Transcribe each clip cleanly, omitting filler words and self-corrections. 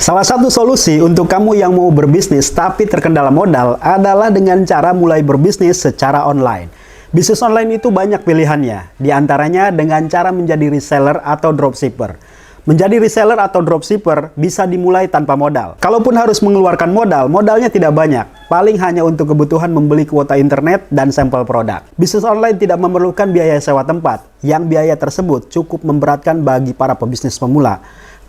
Salah satu solusi untuk kamu yang mau berbisnis tapi terkendala modal adalah dengan cara mulai berbisnis secara online. Bisnis online itu banyak pilihannya, di antaranya dengan cara menjadi reseller atau dropshipper. Menjadi reseller atau dropshipper bisa dimulai tanpa modal. Kalaupun harus mengeluarkan modal, modalnya tidak banyak. Paling hanya untuk kebutuhan membeli kuota internet dan sampel produk. Bisnis online tidak memerlukan biaya sewa tempat, yang biaya tersebut cukup memberatkan bagi para pebisnis pemula.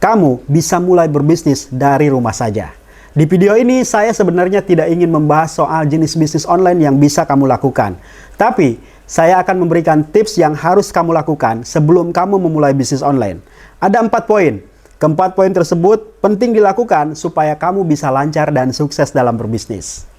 Kamu bisa mulai berbisnis dari rumah saja. Di video ini saya sebenarnya tidak ingin membahas soal jenis bisnis online yang bisa kamu lakukan. Tapi saya akan memberikan tips yang harus kamu lakukan sebelum kamu memulai bisnis online. Ada 4 poin. Keempat poin tersebut penting dilakukan supaya kamu bisa lancar dan sukses dalam berbisnis.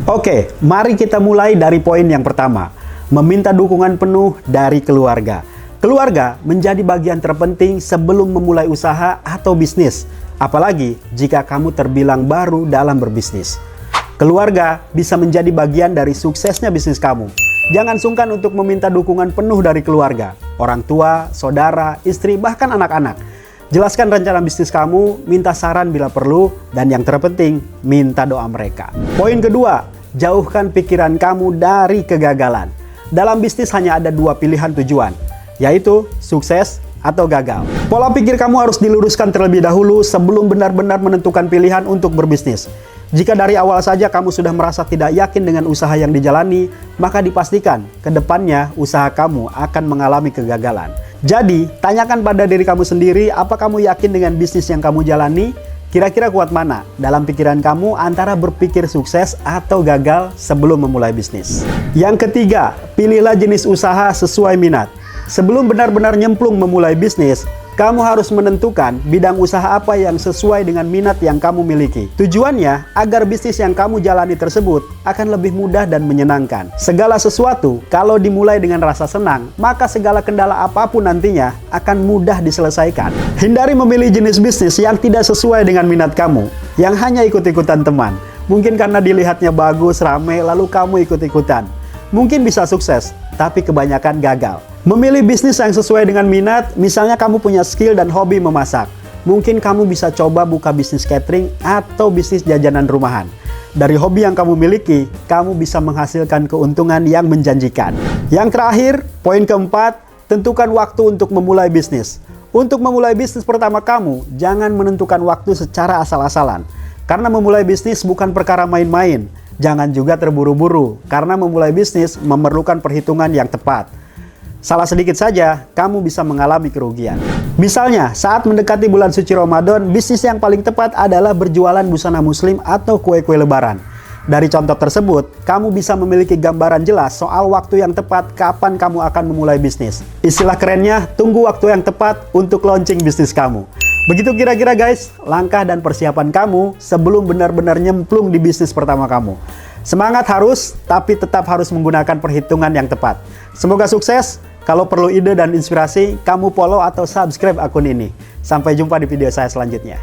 Oke, mari kita mulai dari poin yang pertama. Meminta dukungan penuh dari keluarga. Keluarga menjadi bagian terpenting sebelum memulai usaha atau bisnis. Apalagi jika kamu terbilang baru dalam berbisnis. Keluarga bisa menjadi bagian dari suksesnya bisnis kamu. Jangan sungkan untuk meminta dukungan penuh dari keluarga. Orang tua, saudara, istri, bahkan anak-anak. Jelaskan rencana bisnis kamu, minta saran bila perlu, dan yang terpenting, minta doa mereka. Poin kedua, jauhkan pikiran kamu dari kegagalan. Dalam bisnis hanya ada 2 pilihan tujuan, yaitu sukses atau gagal. Pola pikir kamu harus diluruskan terlebih dahulu sebelum benar-benar menentukan pilihan untuk berbisnis. Jika dari awal saja kamu sudah merasa tidak yakin dengan usaha yang dijalani, maka dipastikan ke depannya usaha kamu akan mengalami kegagalan. Jadi, tanyakan pada diri kamu sendiri, apa kamu yakin dengan bisnis yang kamu jalani? Kira-kira kuat mana dalam pikiran kamu antara berpikir sukses atau gagal sebelum memulai bisnis? Yang ketiga, pilihlah jenis usaha sesuai minat. Sebelum benar-benar nyemplung memulai bisnis, kamu harus menentukan bidang usaha apa yang sesuai dengan minat yang kamu miliki. Tujuannya agar bisnis yang kamu jalani tersebut akan lebih mudah dan menyenangkan. Segala sesuatu kalau dimulai dengan rasa senang, maka segala kendala apapun nantinya akan mudah diselesaikan. Hindari memilih jenis bisnis yang tidak sesuai dengan minat kamu, yang hanya ikut-ikutan teman. Mungkin karena dilihatnya bagus, rame, lalu kamu ikut-ikutan. Mungkin bisa sukses, tapi kebanyakan gagal. Memilih bisnis yang sesuai dengan minat, misalnya kamu punya skill dan hobi memasak. Mungkin kamu bisa coba buka bisnis catering atau bisnis jajanan rumahan. Dari hobi yang kamu miliki, kamu bisa menghasilkan keuntungan yang menjanjikan. Yang terakhir, poin keempat, tentukan waktu untuk memulai bisnis. Untuk memulai bisnis pertama kamu, jangan menentukan waktu secara asal-asalan. Karena memulai bisnis bukan perkara main-main. Jangan juga terburu-buru, karena memulai bisnis memerlukan perhitungan yang tepat. Salah sedikit saja, kamu bisa mengalami kerugian. Misalnya, saat mendekati bulan suci Ramadan, bisnis yang paling tepat adalah berjualan busana muslim atau kue-kue lebaran. Dari contoh tersebut, kamu bisa memiliki gambaran jelas soal waktu yang tepat kapan kamu akan memulai bisnis. Istilah kerennya, tunggu waktu yang tepat untuk launching bisnis kamu. Begitu kira-kira guys, langkah dan persiapan kamu sebelum benar-benar nyemplung di bisnis pertama kamu. Semangat harus, tapi tetap harus menggunakan perhitungan yang tepat. Semoga sukses. Kalau perlu ide dan inspirasi, kamu follow atau subscribe akun ini. Sampai jumpa di video saya selanjutnya.